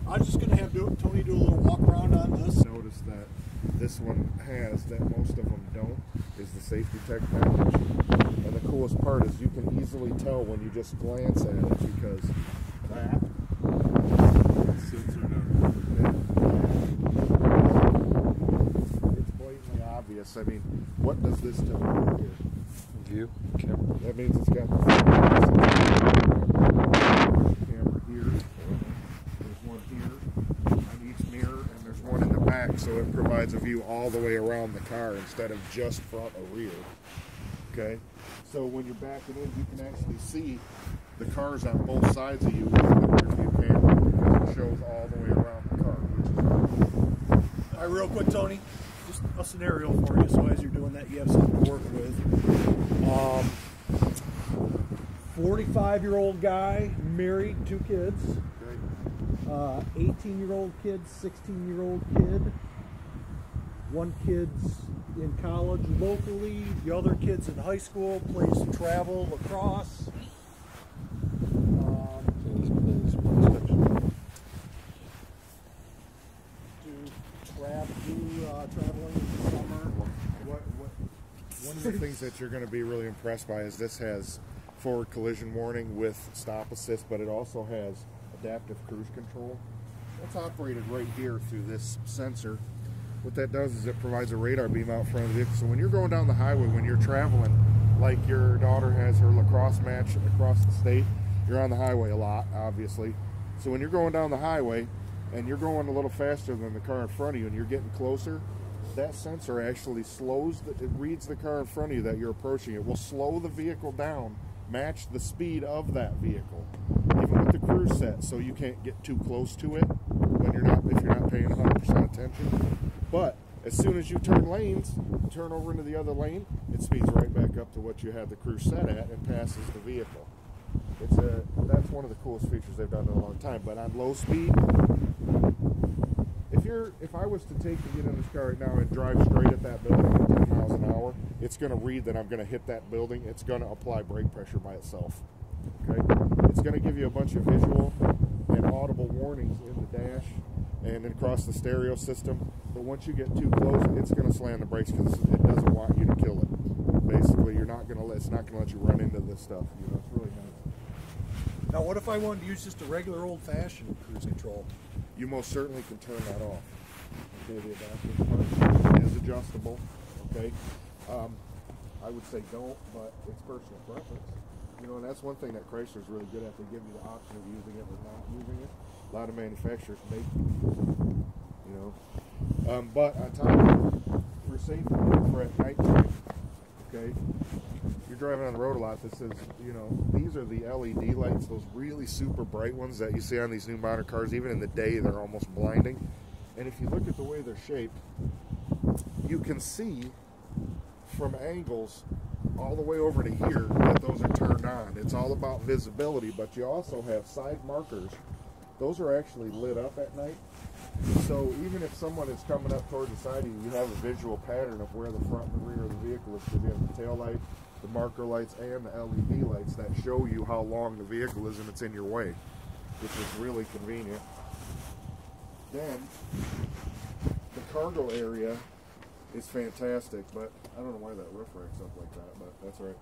I'm just going to have Tony do a little walk around on this. Notice that this one has, that most of them don't, is the safety tech package. And the coolest part is you can easily tell when you just glance at it, because that it's blatantly obvious. I mean, what does this tell you here? View camera. That means it's got the camera here. There's one here on each mirror, and there's one in the back, so it provides a view all the way around the car instead of just front or rear. Okay, so when you're backing in, you can actually see the cars on both sides of you with the rear view camera, because it shows all the way around the car, which is nice. All right, real quick, Tony, just a scenario for you, so as you're doing that, you have something to work with. 45-year-old guy, married, 2 kids. 18-year-old kid, 16-year-old kid. One kid's in college locally. The other kid's in high school, plays travel, lacrosse. Traveling in the summer. One of the things that you're going to be really impressed by is this has forward collision warning with stop assist, but it also has adaptive cruise control. That's operated right here through this sensor. What that does is it provides a radar beam out front of the vehicle. So when you're going down the highway, when you're traveling, like your daughter has her lacrosse match across the state, you're on the highway a lot, obviously. So when you're going down the highway and you're going a little faster than the car in front of you and you're getting closer, that sensor actually slows, it reads the car in front of you that you're approaching. It will slow the vehicle down, match the speed of that vehicle, even with the cruise set, so you can't get too close to it when you're not, if you're not paying 100% attention. But as soon as you turn lanes, turn over into the other lane, it speeds right back up to what you had the cruise set at and passes the vehicle. That's one of the coolest features they've done in a long time. But on low speed, if I was to take and get in this car right now and drive straight at that building at 10 miles an hour, it's going to read that I'm going to hit that building. It's going to apply brake pressure by itself. Okay, it's going to give you a bunch of visual and audible warnings in the dash and across the stereo system. But once you get too close, it's going to slam the brakes because it doesn't want you to kill it. Basically, it's not going to let you run into this stuff. You know, it's really nice. Now, what if I wanted to use just a regular old-fashioned cruise control? You most certainly can turn that off. Okay, the adaptive part is adjustable. Okay, I would say don't, but it's personal preference. You know, and that's one thing that Chrysler's really good at. They give you the option of using it or not using it. A lot of manufacturers make, you know. But on top of it, for safety, for at nighttime, okay, you're driving on the road a lot. This is, you know, these are the LED lights, those really super bright ones that you see on these new modern cars. Even in the day, they're almost blinding. And if you look at the way they're shaped, you can see from angles all the way over to here that those are turned on. It's all about visibility, but you also have side markers. Those are actually lit up at night. So even if someone is coming up toward the side of you, you have a visual pattern of where the front and the rear of the vehicle is, because you have the tail light, the marker lights, and the LED lights that show you how long the vehicle is and it's in your way, which is really convenient. Then the cargo area is fantastic, but I don't know why that roof racks up like that, but that's all right.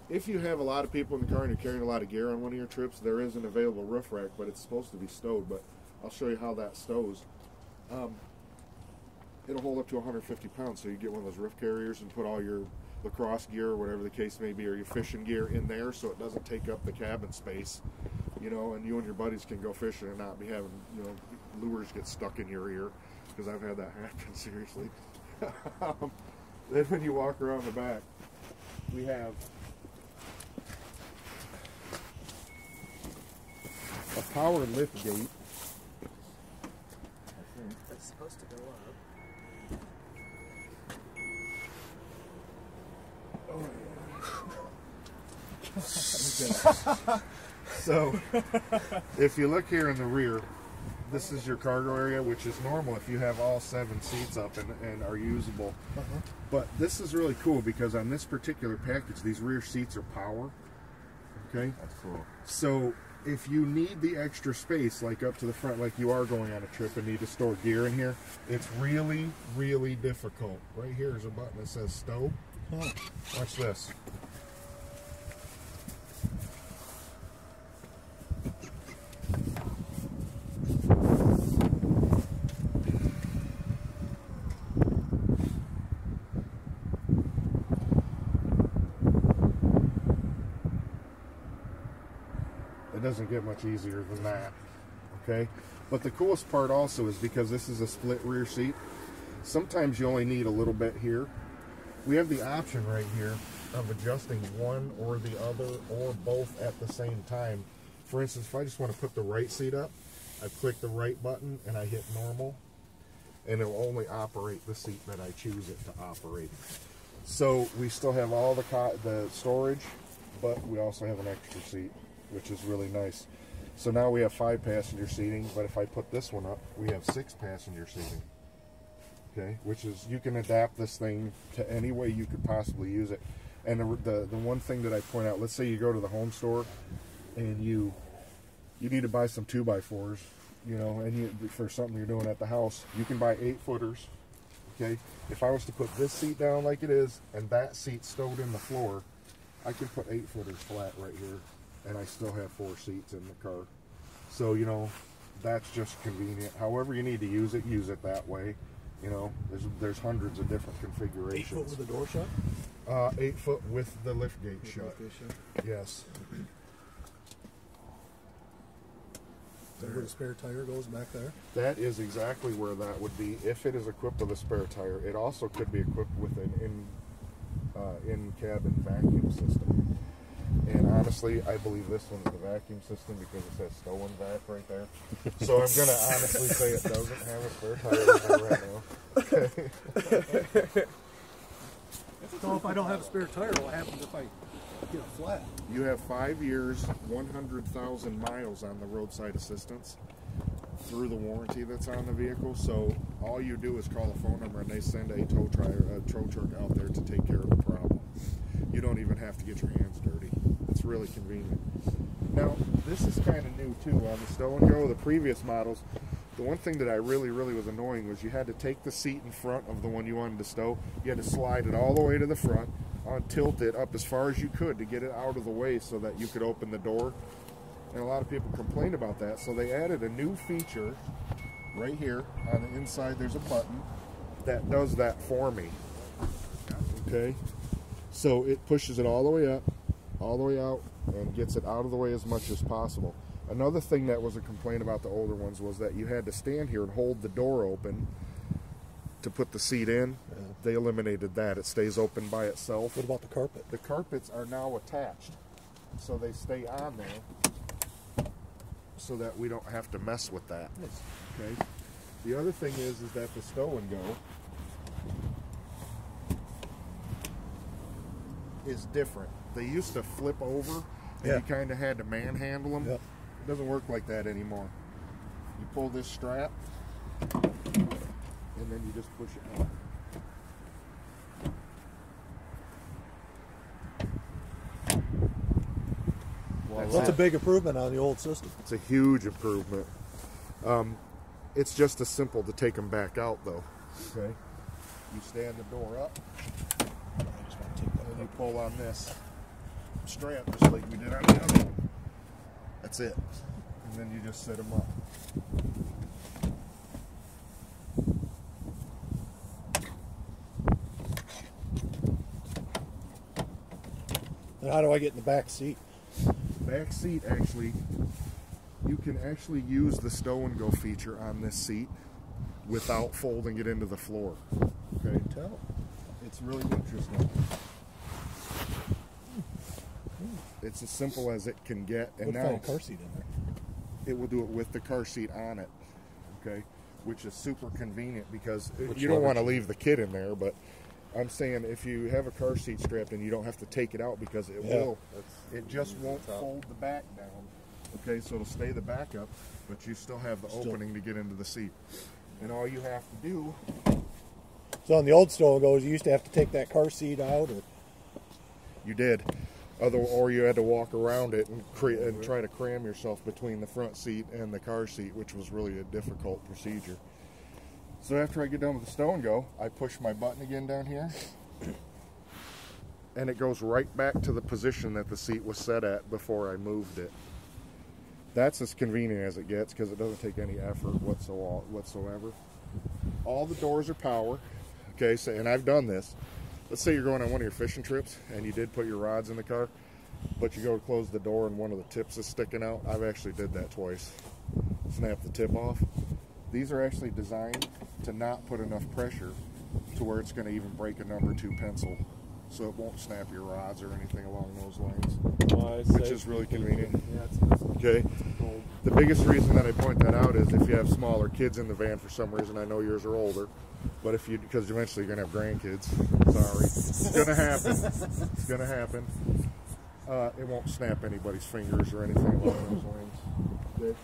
If you have a lot of people in the car and you're carrying a lot of gear on one of your trips, there is an available roof rack, but it's supposed to be stowed, but I'll show you how that stows. It'll hold up to 150 pounds, so you get one of those roof carriers and put all your lacrosse gear or whatever the case may be, or your fishing gear in there, so it doesn't take up the cabin space, you know, and you and your buddies can go fishing and not be having, you know, lures get stuck in your ear, because I've had that happen, seriously. Then when you walk around the back, we have a power lift gate. I think It's supposed to go up. Oh, yeah. So, if you look here in the rear, this is your cargo area, which is normal if you have all 7 seats up and are usable. But this is really cool because on this particular package, these rear seats are power. Okay? That's cool. So if you need the extra space, like up to the front, like you are going on a trip and need to store gear in here, it's really, really difficult. Right here is a button that says stow. Oh. Watch this. It doesn't get much easier than that, okay? But the coolest part also is because this is a split rear seat, sometimes you only need a little bit here. We have the option right here of adjusting one or the other or both at the same time. For instance, if I just want to put the right seat up, I click the right button and I hit normal, and it will only operate the seat that I choose it to operate. So we still have all the storage, but we also have an extra seat, which is really nice. So now we have 5 passenger seating, but if I put this one up, we have 6 passenger seating. Okay, which is, you can adapt this thing to any way you could possibly use it. And the one thing that I point out, let's say you go to the home store and you need to buy some 2x4s, you know, and for something you're doing at the house, you can buy 8-footers. Okay, if I was to put this seat down like it is and that seat stowed in the floor, I can put 8-footers flat right here, and I still have 4 seats in the car. So, you know, that's just convenient. However you need to use it that way. You know, there's hundreds of different configurations. 8 foot with the door shut? 8 foot with the lift gate shut. Yes. Is that where the spare tire goes back there? That is exactly where that would be if it is equipped with a spare tire. It also could be equipped with an in-cabin vacuum system. And honestly, I believe this one's the vacuum system because it says stow and vac right there. So I'm going to honestly say it doesn't have a spare tire right now. Okay. So if I don't have a spare tire, what happens if I get a flat? You have 5 years, 100,000 miles on the roadside assistance through the warranty that's on the vehicle. So all you do is call a phone number and they send a tow truck out there to take care of the problem. You don't even have to get your hands dirty. It's really convenient. Now, this is kind of new too on the Stow and Go. The previous models, the one thing that I really was annoying was you had to take the seat in front of the one you wanted to stow. You had to slide it all the way to the front, tilt it up as far as you could to get it out of the way so that you could open the door. And a lot of people complained about that, so they added a new feature right here on the inside. There's a button that does that for me. Okay, so it pushes it all the way up, all the way out, and gets it out of the way as much as possible. Another thing that was a complaint about the older ones was that you had to stand here and hold the door open to put the seat in. Yeah. They eliminated that. It stays open by itself. What about the carpet? The carpets are now attached, so they stay on there so that we don't have to mess with that. Nice. Okay. The other thing is that the Stow and Go is different. They used to flip over and you kind of had to manhandle them. Yep. It doesn't work like that anymore. You pull this strap and then you just push it out. That's a big improvement on the old system. It's a huge improvement. It's just as simple to take them back out though. Okay. You stand the door up and you pull on this strap just like we did on the other one. That's it. And then you just set them up. And how do I get in the back seat? Back seat, actually, you can actually use the Stow and Go feature on this seat without folding it into the floor. Okay, tell. It's really interesting. It's as simple as it can get, and now a car seat in there. It will do it with the car seat on it. Okay, which is super convenient because Which you don't want to leverage? leave the kid in there, but I'm saying if you have a car seat strapped in, you don't have to take it out because it will. It just won't fold the back down. Okay, so it'll stay the back up, but you still have the opening to get into the seat. And all you have to do... So on the old Stow and Goes, you used to have to take that car seat out? Or? You did. or you had to walk around it and try to cram yourself between the front seat and the car seat, which was really a difficult procedure. So after I get done with the stow and go, I push my button again down here, and it goes right back to the position that the seat was set at before I moved it. That's as convenient as it gets because it doesn't take any effort whatsoever. All the doors are power. Okay, so, and I've done this. Let's say you're going on one of your fishing trips and you did put your rods in the car, but you go to close the door and one of the tips is sticking out. I've actually did that twice. Snap the tip off. These are actually designed to not put enough pressure to where it's going to even break a number 2 pencil, so it won't snap your rods or anything along those lines, which is really convenient. Okay. The biggest reason that I point that out is if you have smaller kids in the van for some reason. I know yours are older, but because eventually you're going to have grandkids. Sorry. It's going to happen. It's going to happen. It won't snap anybody's fingers or anything along those lines. Okay.